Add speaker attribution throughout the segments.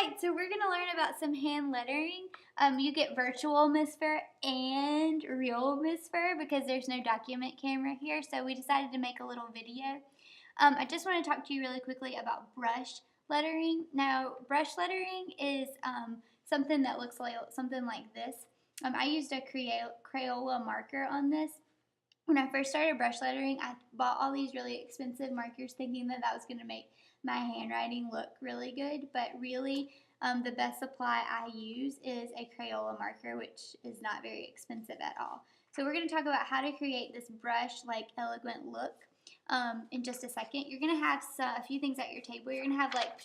Speaker 1: Alright, so we're going to learn about some hand lettering. You get virtual misfire and real misfire because there's no document camera here, so we decided to make a little video. I just want to talk to you really quickly about brush lettering. Now, brush lettering is something that looks like something like this. I used a Crayola marker on this. When I first started brush lettering, I bought all these really expensive markers thinking that that was going to make my handwriting look really good, but really the best supply I use is a Crayola marker, which is not very expensive at all. So we're going to talk about how to create this brush-like elegant look in just a second. You're going to have a few things at your table. You're going to have like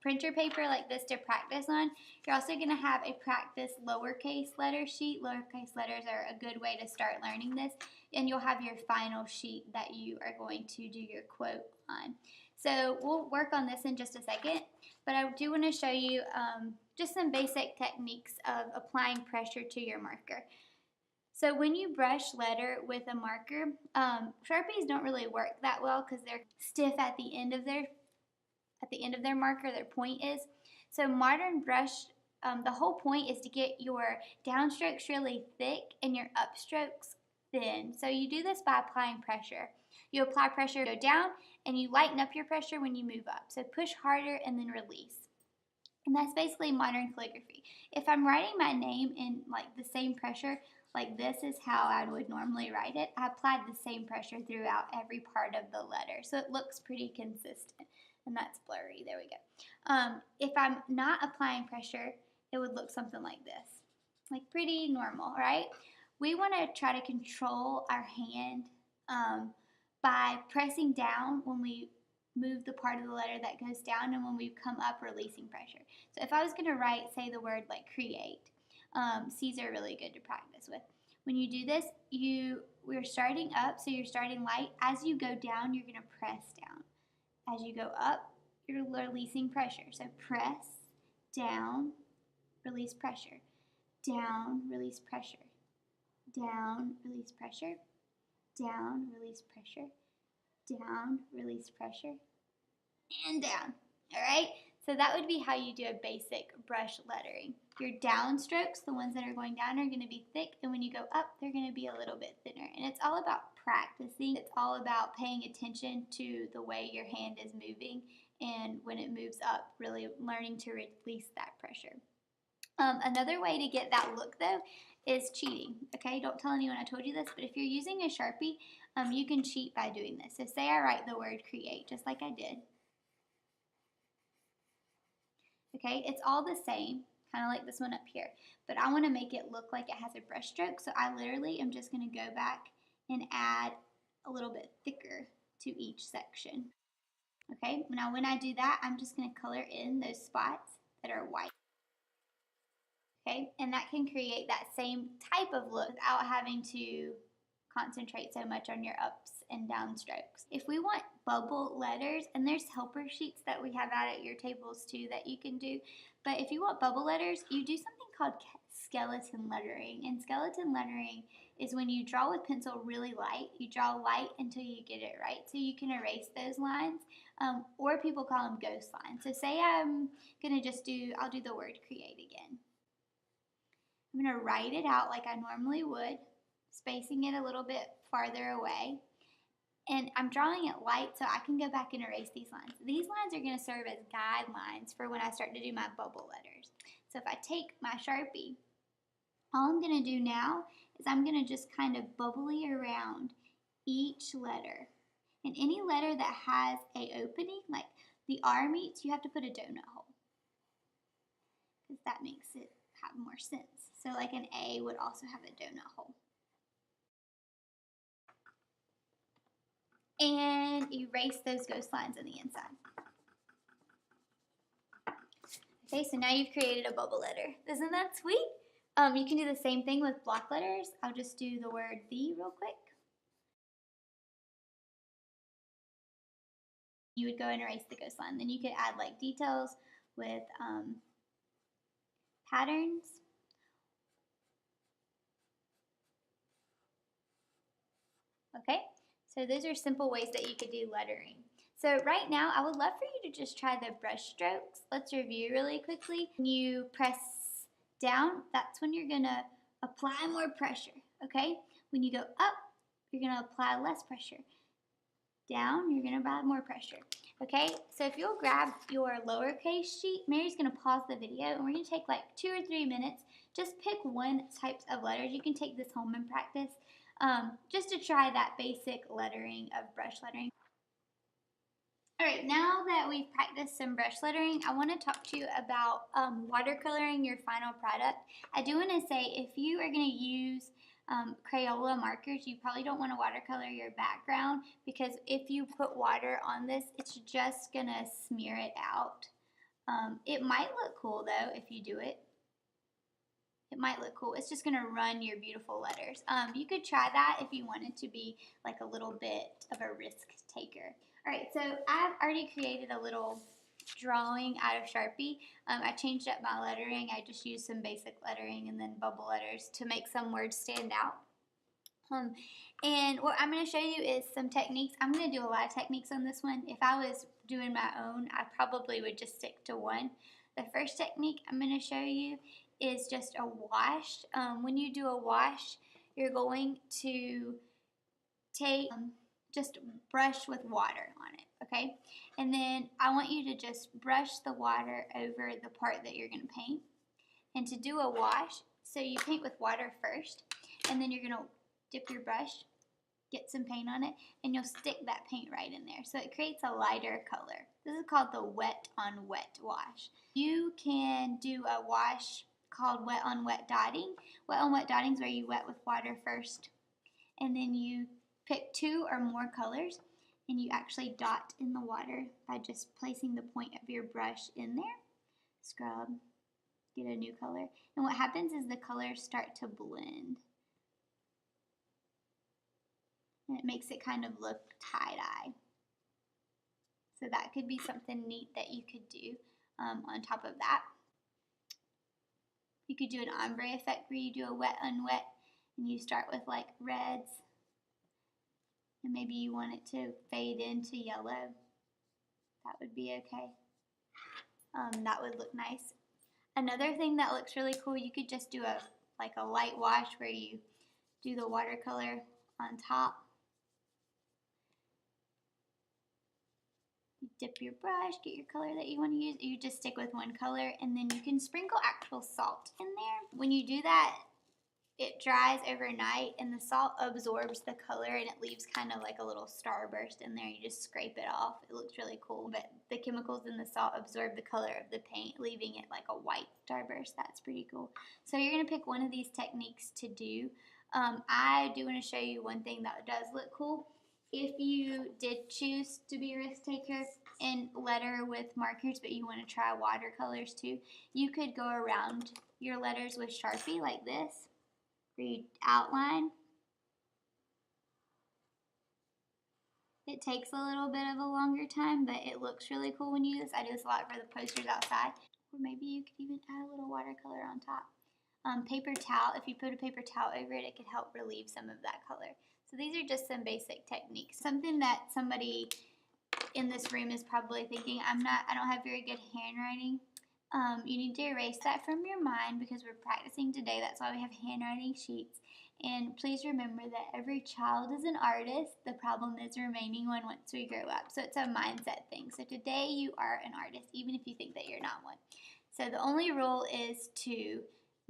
Speaker 1: printer paper like this to practice on. You're also going to have a practice lowercase letter sheet. Lowercase letters are a good way to start learning this. And you'll have your final sheet that you are going to do your quote on. So we'll work on this in just a second, but I do want to show you just some basic techniques of applying pressure to your marker. So when you brush letter with a marker, Sharpies don't really work that well because they're stiff at the end of their marker, their point is. So modern brush, the whole point is to get your downstrokes really thick and your upstrokes thin. So you do this by applying pressure. You apply pressure, go down, and you lighten up your pressure when you move up. So push harder and then release. And that's basically modern calligraphy. If I'm writing my name in like the same pressure, like this is how I would normally write it, I applied the same pressure throughout every part of the letter. So it looks pretty consistent. And that's blurry. There we go. If I'm not applying pressure, it would look something like this. Like pretty normal, right? We want to try to control our hand by pressing down when we move the part of the letter that goes down and when we come up, releasing pressure. So if I was going to write, say, the word like create, C's are really good to practice with. When you do this, we're starting up, so you're starting light. As you go down, you're going to press down. As you go up, you're releasing pressure. So press, down, release pressure. Down, release pressure. Down, release pressure. Down, release pressure. Down, release pressure. And down. Alright? So that would be how you do a basic brush lettering. Your down strokes, the ones that are going down, are going to be thick, and when you go up, they're going to be a little bit thinner. And it's all about practicing. It's all about paying attention to the way your hand is moving, and when it moves up, really learning to release that pressure. Another way to get that look, though, is cheating. Okay, don't tell anyone I told you this, but if you're using a Sharpie, you can cheat by doing this. So say I write the word create, just like I did. Okay, it's all the same, kind of like this one up here, but I want to make it look like it has a brush stroke, so I literally am just going to go back and add a little bit thicker to each section. Okay, now when I do that, I'm just going to color in those spots that are white. Okay, and that can create that same type of look without having to concentrate so much on your ups and down strokes. If we want bubble letters, and there's helper sheets that we have out at your tables too that you can do, but if you want bubble letters, you do something called skeleton lettering. And skeleton lettering is when you draw with pencil really light. You draw light until you get it right, so you can erase those lines, or people call them ghost lines. So say I'm gonna I'll do the word create again. I'm gonna write it out like I normally would, spacing it a little bit farther away. And I'm drawing it light so I can go back and erase these lines. These lines are going to serve as guidelines for when I start to do my bubble letters. So if I take my Sharpie, all I'm going to do now is I'm going to just kind of bubbly around each letter. And any letter that has a opening, like the R meets, you have to put a donut hole, because that makes it have more sense. So like an A would also have a donut hole. And erase those ghost lines on the inside. Okay, so now you've created a bubble letter. Isn't that sweet? You can do the same thing with block letters. I'll just do the word the real quick. You would go and erase the ghost line. Then you could add like details with patterns. Okay, so those are simple ways that you could do lettering. So right now, I would love for you to just try the brush strokes. Let's review really quickly. When you press down, that's when you're gonna apply more pressure, okay? When you go up, you're gonna apply less pressure. Down, you're gonna apply more pressure, okay? So if you'll grab your lowercase sheet, Mary's gonna pause the video and we're gonna take like 2 or 3 minutes. Just pick one type of letters. You can take this home and practice just to try that basic lettering of brush lettering. Alright, now that we've practiced some brush lettering, I want to talk to you about watercoloring your final product. I do want to say if you are going to use Crayola markers, you probably don't want to watercolor your background because if you put water on this, it's just going to smear it out. It might look cool though if you do it. It might look cool. It's just going to run your beautiful letters. You could try that if you wanted to be like a little bit of a risk taker. Alright, so I've already created a little drawing out of Sharpie. I changed up my lettering. I just used some basic lettering and then bubble letters to make some words stand out. And what I'm going to show you is some techniques. I'm going to do a lot of techniques on this one. If I was doing my own, I probably would just stick to one. The first technique I'm going to show you is just a wash. When you do a wash, you're going to take just brush with water on it, okay? And then I want you to just brush the water over the part that you're going to paint. And to do a wash, so you paint with water first, and then you're going to dip your brush, get some paint on it, and you'll stick that paint right in there. So it creates a lighter color. This is called the wet on wet wash. You can do a wash called wet on wet dotting. Wet on wet dotting is where you wet with water first, and then you pick 2 or more colors and you actually dot in the water by just placing the point of your brush in there. Scrub, get a new color. And what happens is the colors start to blend. And it makes it kind of look tie-dye. So that could be something neat that you could do on top of that. You could do an ombre effect where you do a wet on wet and you start with like reds. And maybe you want it to fade into yellow. That would be okay. That would look nice. Another thing that looks really cool, you could just do a light wash where you do the watercolor on top. You dip your brush, get your color that you want to use. You just stick with one color, and then you can sprinkle actual salt in there. When you do that, it dries overnight and the salt absorbs the color and it leaves kind of like a little starburst in there. You just scrape it off. It looks really cool, but the chemicals in the salt absorb the color of the paint, leaving it like a white starburst. That's pretty cool. So you're going to pick one of these techniques to do. I do want to show you one thing that does look cool. If you did choose to be a risk taker and letter with markers, but you want to try watercolors too, you could go around your letters with Sharpie like this. Where you outline. It takes a little bit of a longer time, but it looks really cool when you do this. I do this a lot for the posters outside. Or maybe you could even add a little watercolor on top. Paper towel, if you put a paper towel over it, it could help relieve some of that color. So these are just some basic techniques. Something that somebody in this room is probably thinking, I don't have very good handwriting. You need to erase that from your mind because we're practicing today. That's why we have handwriting sheets. And please remember that every child is an artist. The problem is remaining one once we grow up. So it's a mindset thing. So today you are an artist, even if you think that you're not one. So the only rule is to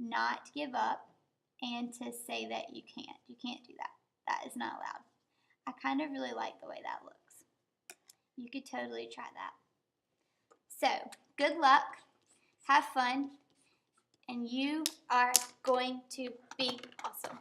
Speaker 1: not give up and to say that you can't. You can't do that. That is not allowed. I kind of really like the way that looks. You could totally try that. So good luck. Have fun, and you are going to be awesome.